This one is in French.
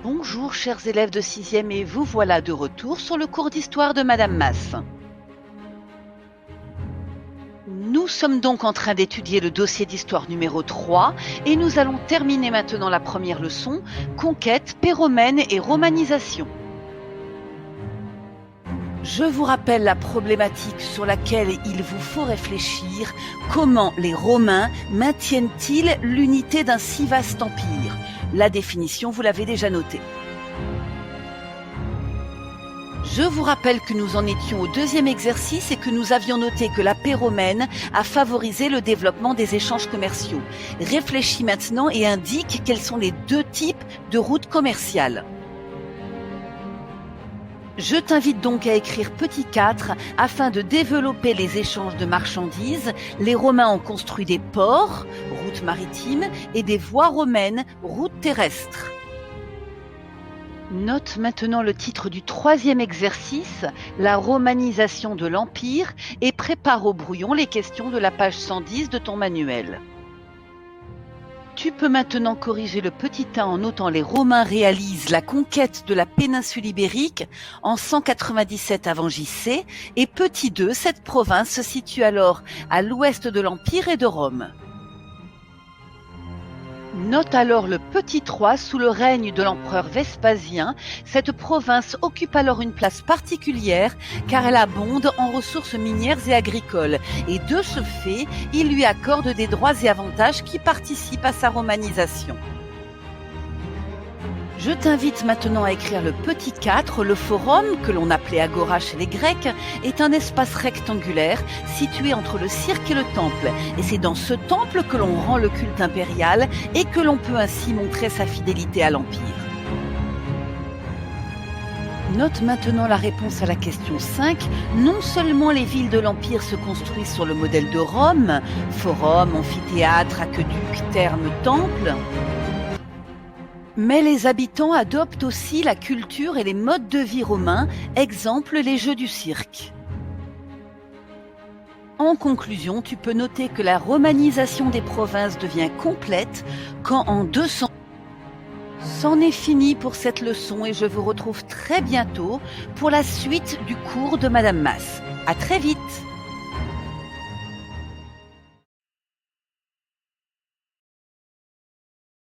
Bonjour chers élèves de 6e et vous voilà de retour sur le cours d'histoire de Madame Masse. Nous sommes donc en train d'étudier le dossier d'histoire numéro 3 et nous allons terminer maintenant la première leçon, conquête, paix romaine et romanisation. Je vous rappelle la problématique sur laquelle il vous faut réfléchir. Comment les Romains maintiennent-ils l'unité d'un si vaste empire? La définition, vous l'avez déjà notée. Je vous rappelle que nous en étions au deuxième exercice et que nous avions noté que la paix romaine a favorisé le développement des échanges commerciaux. Réfléchis maintenant et indique quels sont les deux types de routes commerciales. Je t'invite donc à écrire petit 4 afin de développer les échanges de marchandises. Les Romains ont construit des ports, routes maritimes, et des voies romaines, routes terrestres. Note maintenant le titre du troisième exercice, la romanisation de l'Empire, et prépare au brouillon les questions de la page 110 de ton manuel. Tu peux maintenant corriger le petit 1 en notant les Romains réalisent la conquête de la péninsule ibérique en 197 avant JC et petit 2, cette province se situe alors à l'ouest de l'Empire et de Rome. Note alors le petit 3 sous le règne de l'empereur Vespasien. Cette province occupe alors une place particulière car elle abonde en ressources minières et agricoles et de ce fait, il lui accorde des droits et avantages qui participent à sa romanisation. Je t'invite maintenant à écrire le petit 4. Le forum, que l'on appelait agora chez les Grecs, est un espace rectangulaire situé entre le cirque et le temple. Et c'est dans ce temple que l'on rend le culte impérial et que l'on peut ainsi montrer sa fidélité à l'Empire. Note maintenant la réponse à la question 5. Non seulement les villes de l'Empire se construisent sur le modèle de Rome, forum, amphithéâtre, aqueduc, thermes, temple, mais les habitants adoptent aussi la culture et les modes de vie romains, exemple les jeux du cirque. En conclusion, tu peux noter que la romanisation des provinces devient complète quand en 200. C'en est fini pour cette leçon et je vous retrouve très bientôt pour la suite du cours de Madame Masse. À très vite!